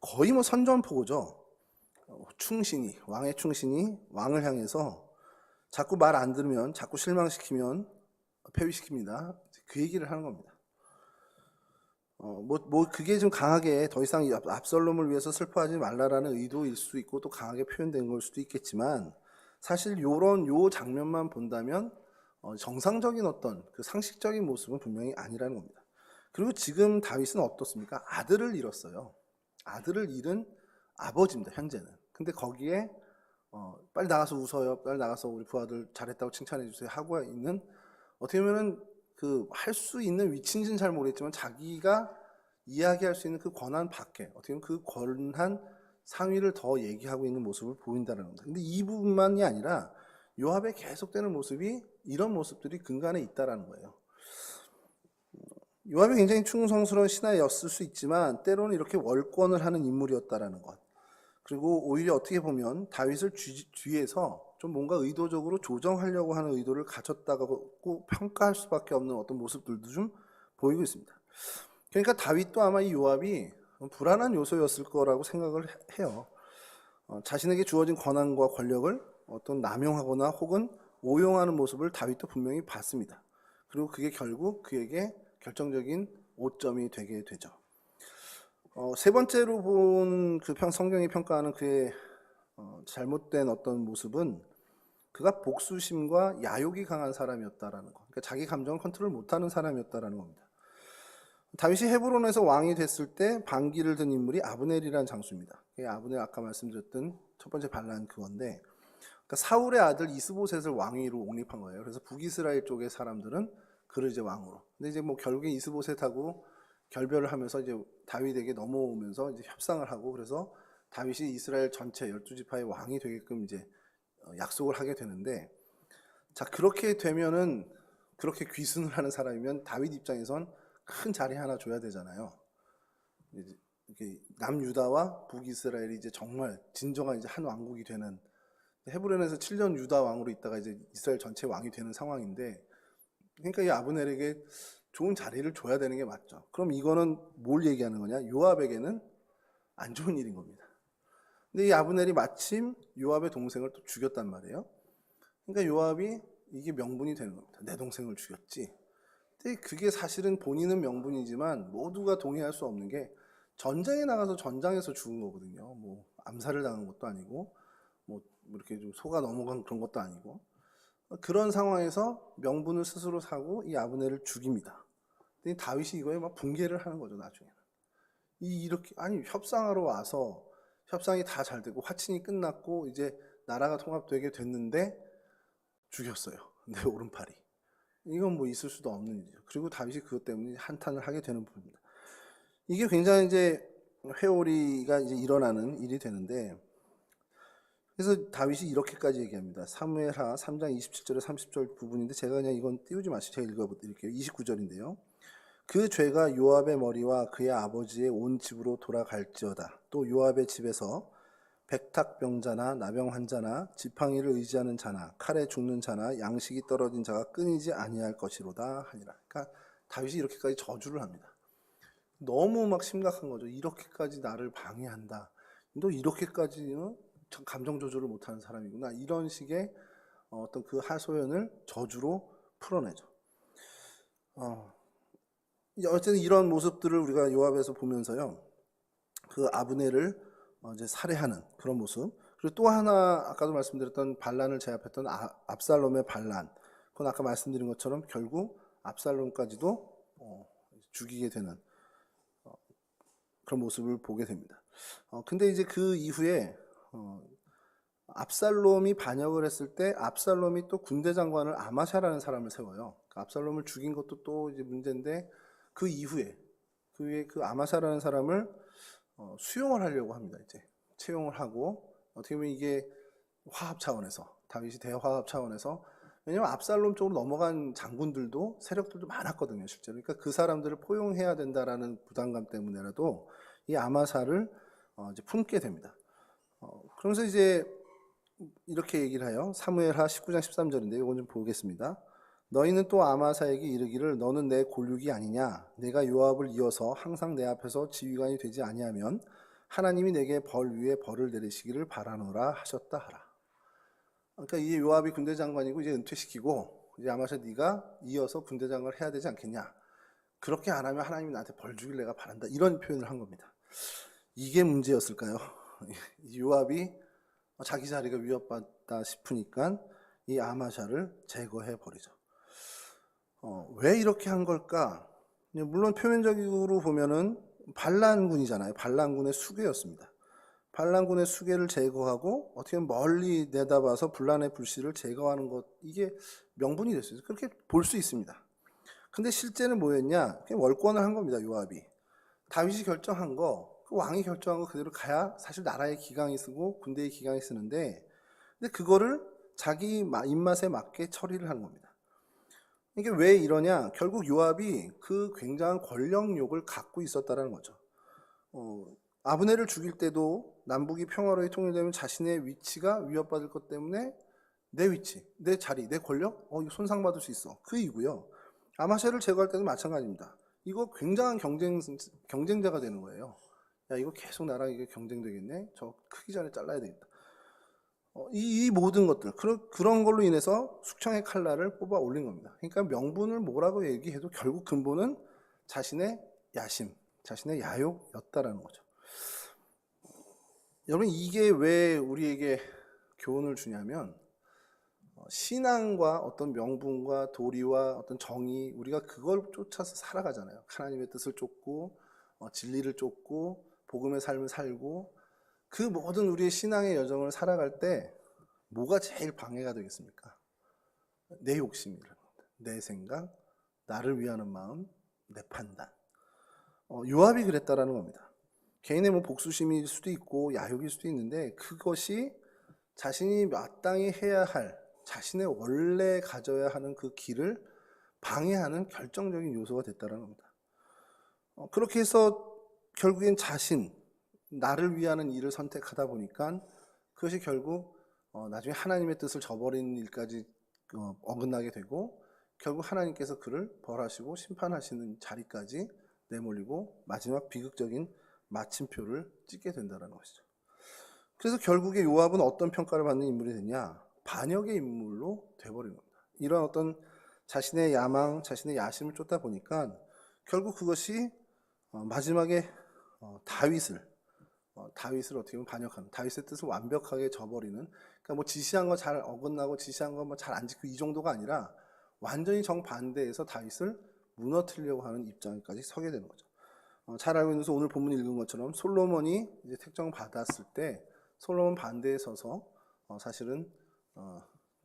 거의 뭐 선전포고죠. 충신이 왕의 충신이 왕을 향해서 자꾸 말 안 들으면 자꾸 실망시키면 폐위시킵니다. 그 얘기를 하는 겁니다. 그게 좀 강하게 더 이상 압살롬을 위해서 슬퍼하지 말라라는 의도일 수 있고 또 강하게 표현된 걸 수도 있겠지만 사실 요 장면만 본다면 정상적인 어떤 그 상식적인 모습은 분명히 아니라는 겁니다. 그리고 지금 다윗은 어떻습니까? 아들을 잃었어요. 아들을 잃은 아버지입니다. 현재는. 근데 거기에 빨리 나가서 웃어요. 빨리 나가서 우리 부하들 잘했다고 칭찬해 주세요 하고 있는 어떻게 보면은 그 할 수 있는 위치인지는 잘 모르겠지만 자기가 이야기할 수 있는 그 권한 밖에 어떻게 보면 그 권한 상위를 더 얘기하고 있는 모습을 보인다는 겁니다. 근데 이 부분만이 아니라 요압의 계속되는 모습이 이런 모습들이 근간에 있다라는 거예요. 요압이 굉장히 충성스러운 신하였을 수 있지만 때로는 이렇게 월권을 하는 인물이었다라는 것. 그리고 오히려 어떻게 보면 다윗을 뒤에서 좀 뭔가 의도적으로 조정하려고 하는 의도를 가졌다고 평가할 수밖에 없는 어떤 모습들도 좀 보이고 있습니다. 그러니까 다윗도 아마 이 요압이 불안한 요소였을 거라고 생각을 해요. 자신에게 주어진 권한과 권력을 어떤 남용하거나 혹은 오용하는 모습을 다윗도 분명히 봤습니다. 그리고 그게 결국 그에게 결정적인 오점이 되게 되죠. 세 번째로 본 그 성경이 평가하는 그의 잘못된 어떤 모습은 그가 복수심과 야욕이 강한 사람이었다라는 것. 그러니까 자기 감정을 컨트롤 못하는 사람이었다라는 겁니다. 다윗이 헤브론에서 왕이 됐을 때 반기를 든 인물이 아브넬이라는 장수입니다. 아브넬 아까 말씀드렸던 첫 번째 반란 그건데, 그러니까 사울의 아들 이스보셋을 왕위로 옹립한 거예요. 그래서 북이스라엘 쪽의 사람들은 그를 이제 왕으로. 근데 이제 뭐 결국에 이스보셋하고 결별을 하면서 이제 다윗에게 넘어오면서 이제 협상을 하고 그래서 다윗이 이스라엘 전체 12지파의 왕이 되게끔 이제 약속을 하게 되는데, 자 그렇게 되면은 그렇게 귀순을 하는 사람이면 다윗 입장에선 큰 자리 하나 줘야 되잖아요. 이렇게 남유다와 북이스라엘이 이제 정말 진정한 이제 한 왕국이 되는, 헤브론에서 7년 유다 왕으로 있다가 이제 이스라엘 전체 왕이 되는 상황인데, 그러니까 이 아브넬에게 좋은 자리를 줘야 되는 게 맞죠. 그럼 이거는 뭘 얘기하는 거냐? 요압에게는 안 좋은 일인 겁니다. 근데 이 아브넬이 마침 요압의 동생을 또 죽였단 말이에요. 그러니까 요압이 이게 명분이 되는 겁니다. 내 동생을 죽였지. 근데 그게 사실은 본인은 명분이지만 모두가 동의할 수 없는 게 전쟁에 나가서 전장에서 죽은 거거든요. 뭐 암살을 당한 것도 아니고 뭐 이렇게 좀 속아 넘어간 그런 것도 아니고, 그런 상황에서 명분을 스스로 사고 이 아브넬을 죽입니다. 근데 다윗이 이거에 막 붕괴를 하는 거죠. 나중에는 이렇게 아니 협상하러 와서 협상이 다 잘 되고 화친이 끝났고 이제 나라가 통합되게 됐는데 죽였어요. 내 오른팔이. 이건 뭐 있을 수도 없는 일이죠. 그리고 다윗이 그것 때문에 한탄을 하게 되는 부분입니다. 이게 굉장히 이제 회오리가 이제 일어나는 일이 되는데, 그래서 다윗이 이렇게까지 얘기합니다. 사무엘하 3장 27절에 30절 부분인데 제가 그냥 이건 띄우지 마시고 제가 읽어드릴게요. 29절인데요. 그 죄가 요압의 머리와 그의 아버지의 온 집으로 돌아갈지어다. 또 요압의 집에서 백탁병자나 나병 환자나 지팡이를 의지하는 자나 칼에 죽는 자나 양식이 떨어진 자가 끊이지 아니할 것이로다 하니라. 그러니까 다윗이 이렇게까지 저주를 합니다. 너무 막 심각한 거죠. 이렇게까지 나를 방해한다. 너 이렇게까지 감정 조절을 못하는 사람이구나. 이런 식의 어떤 그 하소연을 저주로 풀어내죠. 어쨌든 이런 모습들을 우리가 요압에서 보면서요, 그 아브넬을 이제 살해하는 그런 모습. 그리고 또 하나 아까도 말씀드렸던 반란을 제압했던 압살롬의 반란. 그건 아까 말씀드린 것처럼 결국 압살롬까지도 죽이게 되는 그런 모습을 보게 됩니다. 근데 이제 그 이후에 압살롬이 반역을 했을 때 압살롬이 또 군대 장관을 아마샤라는 사람을 세워요. 그 압살롬을 죽인 것도 또 이제 문제인데 그 이후에 그 아마샤라는 사람을 수용을 하려고 합니다. 이제 채용을 하고 어떻게 보면 이게 화합 차원에서 다윗이 대화합 차원에서 왜냐면 압살롬 쪽으로 넘어간 장군들도 세력들도 많았거든요, 실제로. 그러니까 그 사람들을 포용해야 된다라는 부담감 때문에라도 이 아마사를 이제 품게 됩니다. 그러면서 이제 이렇게 얘기를 해요. 사무엘하 19장 13절인데 이건 좀 보겠습니다. 너희는 또 아마사에게 이르기를 너는 내 골육이 아니냐 내가 요압을 이어서 항상 내 앞에서 지휘관이 되지 아니하면 하나님이 내게 벌 위에 벌을 내리시기를 바라노라 하셨다 하라. 그러니까 이 요압이 군대 장관이고 이제 은퇴시키고 이제 아마사 네가 이어서 군대 장관을 해야 되지 않겠냐. 그렇게 안 하면 하나님이 나한테 벌 주길 내가 바란다. 이런 표현을 한 겁니다. 이게 문제였을까요? 요압이 자기 자리가 위협받다 싶으니까 이 아마샤를 제거해 버리죠. 왜 이렇게 한 걸까? 물론 표면적으로 보면은 반란군이잖아요. 반란군의 수괴였습니다. 반란군의 수괴를 제거하고 어떻게 보면 멀리 내다봐서 분란의 불씨를 제거하는 것, 이게 명분이 됐어요. 그렇게 볼 수 있습니다. 근데 실제는 뭐였냐? 그냥 월권을 한 겁니다. 요압이. 다윗이 결정한 거, 그 왕이 결정한 거 그대로 가야 사실 나라의 기강이 쓰고 군대의 기강이 쓰는데, 근데 그거를 자기 입맛에 맞게 처리를 하는 겁니다. 이게 왜 이러냐? 결국 요압이 그 굉장한 권력욕을 갖고 있었다는 거죠. 아브넬을 죽일 때도 남북이 평화로이 통일되면 자신의 위치가 위협받을 것 때문에 내 위치, 내 자리, 내 권력, 이거 손상받을 수 있어. 그 이고요. 아마샤를 제거할 때도 마찬가지입니다. 이거 굉장한 경쟁자가 되는 거예요. 야, 이거 계속 나랑 이게 경쟁되겠네? 저 크기 전에 잘라야 되겠다. 이 모든 것들, 그런 걸로 인해서 숙청의 칼날을 뽑아 올린 겁니다. 그러니까 명분을 뭐라고 얘기해도 결국 근본은 자신의 야심, 자신의 야욕이었다라는 거죠. 여러분, 이게 왜 우리에게 교훈을 주냐면, 신앙과 어떤 명분과 도리와 어떤 정의, 우리가 그걸 쫓아서 살아가잖아요. 하나님의 뜻을 쫓고 진리를 쫓고 복음의 삶을 살고, 그 모든 우리의 신앙의 여정을 살아갈 때 뭐가 제일 방해가 되겠습니까? 내 욕심이라는 겁니다. 내 생각, 나를 위하는 마음, 내 판단. 요압이 그랬다라는 겁니다. 개인의 뭐 복수심일 수도 있고 야욕일 수도 있는데, 그것이 자신이 마땅히 해야 할, 자신의 원래 가져야 하는 그 길을 방해하는 결정적인 요소가 됐다는 겁니다. 그렇게 해서 결국엔 나를 위하는 일을 선택하다 보니까 그것이 결국 나중에 하나님의 뜻을 저버리는 일까지 어긋나게 되고, 결국 하나님께서 그를 벌하시고 심판하시는 자리까지 내몰리고 마지막 비극적인 마침표를 찍게 된다는 것이죠. 그래서 결국에 요압은 어떤 평가를 받는 인물이 됐냐? 반역의 인물로 돼버린 겁니다. 이런 어떤 자신의 야망, 자신의 야심을 쫓다 보니까 결국 그것이 마지막에 다윗을 어떻게 보면 반역하는, 다윗의 뜻을 완벽하게 저버리는, 그러니까 뭐 지시한 거 잘 어긋나고 지시한 거 뭐 잘 안 지키고 이 정도가 아니라 완전히 정반대해서 다윗을 무너뜨리려고 하는 입장까지 서게 되는 거죠. 잘 알고 있는 오늘 본문 읽은 것처럼 솔로몬이 이제 택정 받았을 때 솔로몬 반대에 서서 사실은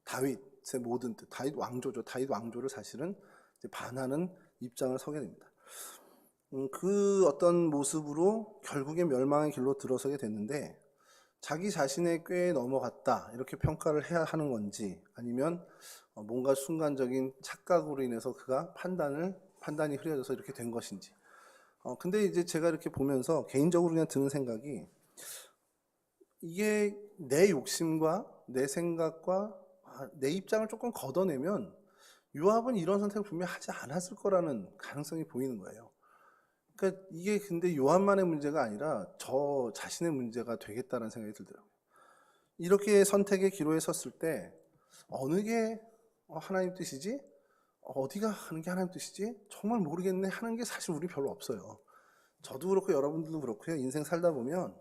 다윗의 모든 뜻, 다윗 왕조를 사실은 이제 반하는 입장을 서게 됩니다. 그 어떤 모습으로 결국에 멸망의 길로 들어서게 됐는데, 자기 자신의 꾀에 넘어갔다 이렇게 평가를 해야 하는 건지, 아니면 뭔가 순간적인 착각으로 인해서 그가 판단이 흐려져서 이렇게 된 것인지. 근데 이제 제가 이렇게 보면서 개인적으로 그냥 드는 생각이, 이게 내 욕심과 내 생각과 내 입장을 조금 걷어내면 요압은 이런 선택을 분명히 하지 않았을 거라는 가능성이 보이는 거예요. 그러니까 이게 근데 요압만의 문제가 아니라 저 자신의 문제가 되겠다는 생각이 들더라고요. 이렇게 선택의 기로에 섰을 때 어느 게 하나님 뜻이지? 어디가 하는 게 하나님 뜻이지? 정말 모르겠네 하는 게 사실 우리 별로 없어요. 저도 그렇고 여러분들도 그렇고요. 인생 살다 보면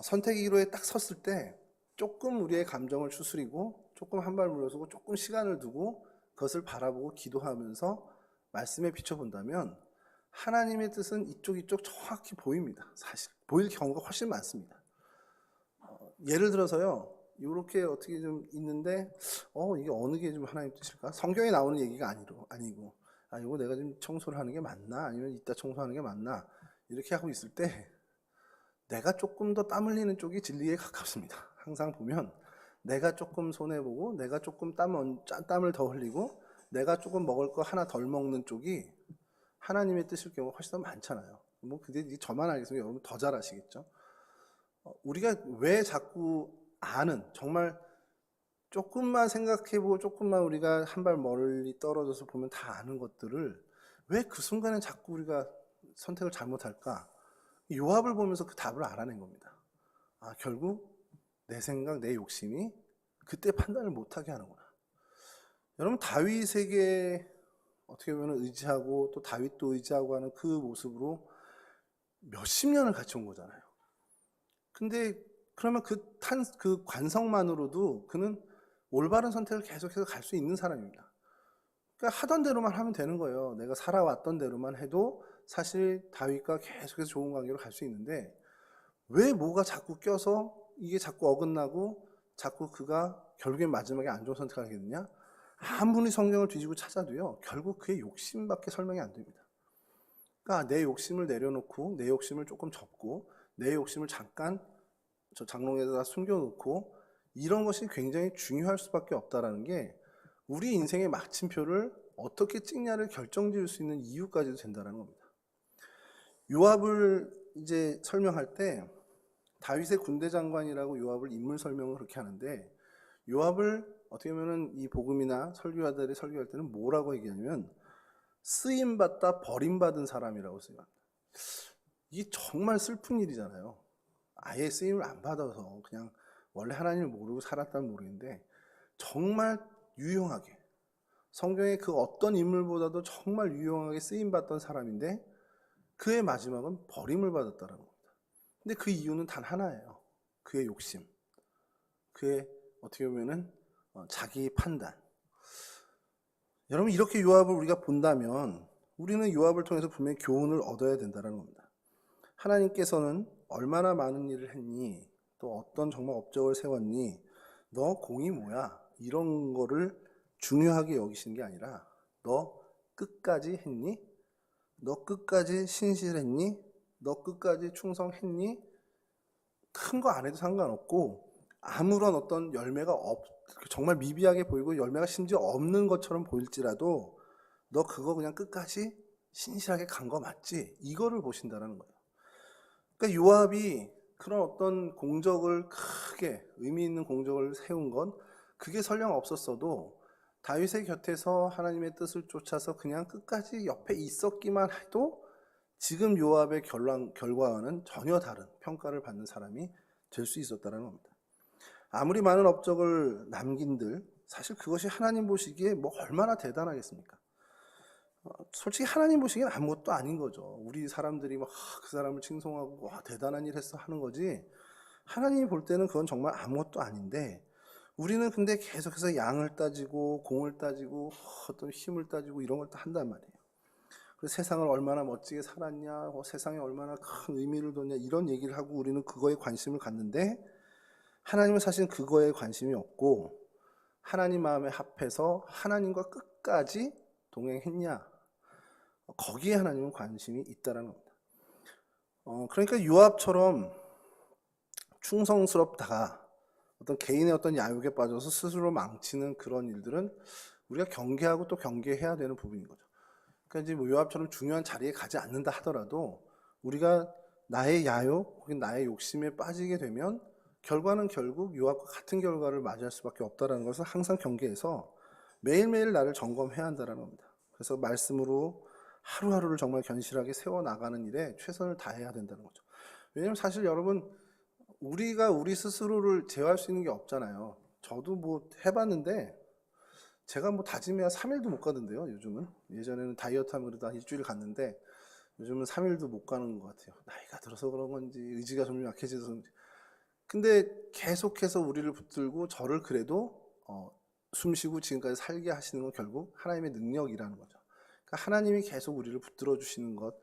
선택의 기로에 딱 섰을 때 조금 우리의 감정을 추스리고 조금 한 발 물러서고 조금 시간을 두고 그것을 바라보고 기도하면서 말씀에 비춰본다면 하나님의 뜻은 이쪽 정확히 보입니다. 사실 보일 경우가 훨씬 많습니다. 예를 들어서요, 이렇게 어떻게 좀 있는데 이게 어느 게 좀 하나님 뜻일까? 성경에 나오는 얘기가 아니고 이거 내가 좀 청소를 하는 게 맞나? 아니면 이따 청소하는 게 맞나? 이렇게 하고 있을 때 내가 조금 더 땀 흘리는 쪽이 진리에 가깝습니다. 항상 보면 내가 조금 손해보고 내가 조금 땀을 더 흘리고 내가 조금 먹을 거 하나 덜 먹는 쪽이 하나님의 뜻일 경우가 훨씬 더 많잖아요. 뭐 근데 저만 알겠으면 여러분 더 잘 아시겠죠? 우리가 왜 자꾸 정말 조금만 생각해보고 조금만 우리가 한 발 멀리 떨어져서 보면 다 아는 것들을 왜 그 순간에 자꾸 우리가 선택을 잘못할까? 요압을 보면서 그 답을 알아낸 겁니다. 결국 내 생각, 내 욕심이 그때 판단을 못하게 하는구나. 여러분 다윗에게 어떻게 보면 의지하고 또 다윗도 의지하고 하는 그 모습으로 몇십 년을 같이 온 거잖아요. 근데 그러면 그 관성만으로도 그는 올바른 선택을 계속해서 갈 수 있는 사람입니다. 그러니까 하던 대로만 하면 되는 거예요. 내가 살아왔던 대로만 해도 사실 다윗과 계속해서 좋은 관계로 갈 수 있는데 왜 뭐가 자꾸 껴서 이게 자꾸 어긋나고 자꾸 그가 결국엔 마지막에 안 좋은 선택을 하게 되냐? 아무리 성경을 뒤지고 찾아도요, 결국 그의 욕심밖에 설명이 안 됩니다. 그러니까 내 욕심을 내려놓고 내 욕심을 조금 접고 내 욕심을 잠깐 저 장롱에다 숨겨놓고 이런 것이 굉장히 중요할 수밖에 없다라는 게 우리 인생의 마침표를 어떻게 찍냐를 결정지을 수 있는 이유까지도 된다는 겁니다. 요압을 이제 설명할 때 다윗의 군대 장관이라고 요압을 인물 설명을 그렇게 하는데 요압을 어떻게 보면 이 복음이나 설교자들이 설교할 때는 뭐라고 얘기하냐면 쓰임받다 버림받은 사람이라고 쓰입니다. 이게 정말 슬픈 일이잖아요. 아예 쓰임을 안 받아서 그냥 원래 하나님을 모르고 살았다면 모르겠는데 정말 유용하게 성경의 그 어떤 인물보다도 정말 유용하게 쓰임받던 사람인데 그의 마지막은 버림을 받았다는 겁니다. 근데 그 이유는 단 하나예요. 그의 욕심, 그의 어떻게 보면은 자기 판단. 여러분 이렇게 요압을 우리가 본다면 우리는 요압을 통해서 분명히 교훈을 얻어야 된다는 겁니다. 하나님께서는 얼마나 많은 일을 했니? 또 어떤 정말 업적을 세웠니? 너 공이 뭐야? 이런 거를 중요하게 여기시는 게 아니라 너 끝까지 했니? 너 끝까지 신실했니? 너 끝까지 충성했니? 큰 거 안 해도 상관없고 아무런 어떤 열매가 정말 미비하게 보이고 열매가 심지어 없는 것처럼 보일지라도 너 그거 그냥 끝까지 신실하게 간 거 맞지? 이거를 보신다는 거예요. 그러니까 요압이 그런 어떤 공적을 크게 의미 있는 공적을 세운 건 그게 설령 없었어도 다윗의 곁에서 하나님의 뜻을 쫓아서 그냥 끝까지 옆에 있었기만 해도 지금 요압의 결과와는 전혀 다른 평가를 받는 사람이 될 수 있었다는 겁니다. 아무리 많은 업적을 남긴들 사실 그것이 하나님 보시기에 뭐 얼마나 대단하겠습니까? 솔직히 하나님 보시기엔 아무것도 아닌 거죠. 우리 사람들이 막 그 사람을 칭송하고 와 대단한 일 했어 하는 거지 하나님이 볼 때는 그건 정말 아무것도 아닌데 우리는 근데 계속해서 양을 따지고 공을 따지고 어떤 힘을 따지고 이런 걸 또 한단 말이에요. 그래서 세상을 얼마나 멋지게 살았냐, 세상에 얼마나 큰 의미를 뒀냐 이런 얘기를 하고 우리는 그거에 관심을 갖는데 하나님은 사실 그거에 관심이 없고 하나님 마음에 합해서 하나님과 끝까지 동행했냐 거기에 하나님은 관심이 있다는 겁니다. 그러니까 요압처럼 충성스럽다가 어떤 개인의 어떤 야욕에 빠져서 스스로 망치는 그런 일들은 우리가 경계하고 또 경계해야 되는 부분인 거죠. 그러니까 이제 뭐 요압처럼 중요한 자리에 가지 않는다 하더라도 우리가 나의 야욕 혹은 나의 욕심에 빠지게 되면 결과는 결국 요압과 같은 결과를 맞이할 수밖에 없다는 것을 항상 경계해서 매일매일 나를 점검해야 한다는 겁니다. 그래서 말씀으로 하루하루를 정말 견실하게 세워나가는 일에 최선을 다해야 된다는 거죠. 왜냐하면 사실 여러분 우리가 우리 스스로를 제어할 수 있는 게 없잖아요. 저도 뭐 해봤는데 제가 뭐 다짐해야 3일도 못 가던데요, 요즘은. 예전에는 다이어트 하면 그래도 한 일주일 갔는데 요즘은 3일도 못 가는 것 같아요. 나이가 들어서 그런 건지 의지가 좀 약해져서 그런지. 근데 계속해서 우리를 붙들고 저를 그래도 숨쉬고 지금까지 살게 하시는 건 결국 하나님의 능력이라는 거죠. 그러니까 하나님이 계속 우리를 붙들어 주시는 것,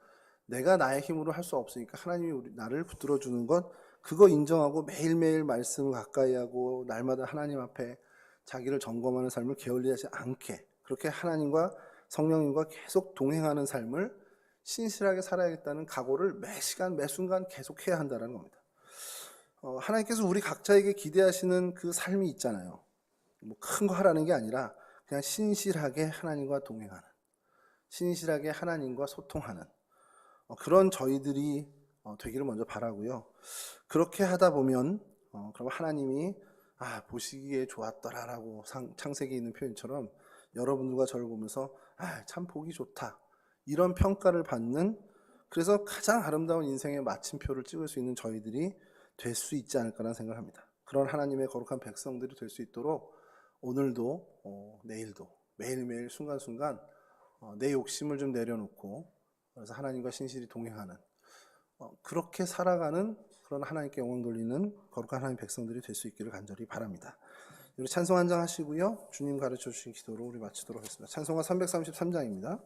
내가 나의 힘으로 할 수 없으니까 하나님이 나를 붙들어 주는 것, 그거 인정하고 매일매일 말씀을 가까이 하고 날마다 하나님 앞에 자기를 점검하는 삶을 게을리하지 않게, 그렇게 하나님과 성령님과 계속 동행하는 삶을 신실하게 살아야겠다는 각오를 매 시간 매 순간 계속해야 한다는 겁니다. 하나님께서 우리 각자에게 기대하시는 그 삶이 있잖아요. 뭐 큰 거 하라는 게 아니라 그냥 신실하게 하나님과 동행하는, 신실하게 하나님과 소통하는 그런 저희들이 되기를 먼저 바라고요. 그렇게 하다 보면 그럼 하나님이 보시기에 좋았더라라고 창세기에 있는 표현처럼 여러분들과 저를 보면서 참 보기 좋다 이런 평가를 받는, 그래서 가장 아름다운 인생의 마침표를 찍을 수 있는 저희들이 될 수 있지 않을까라는 생각을 합니다. 그런 하나님의 거룩한 백성들이 될 수 있도록 오늘도 내일도 매일매일 순간순간 내 욕심을 좀 내려놓고, 그래서 하나님과 신실히 동행하는 그렇게 살아가는 그런 하나님께 영광 돌리는 거룩한 하나님 백성들이 될 수 있기를 간절히 바랍니다. 우리 찬송 한 장 하시고요. 주님 가르쳐 주신 기도로 우리 마치도록 하겠습니다. 찬송가 333장입니다.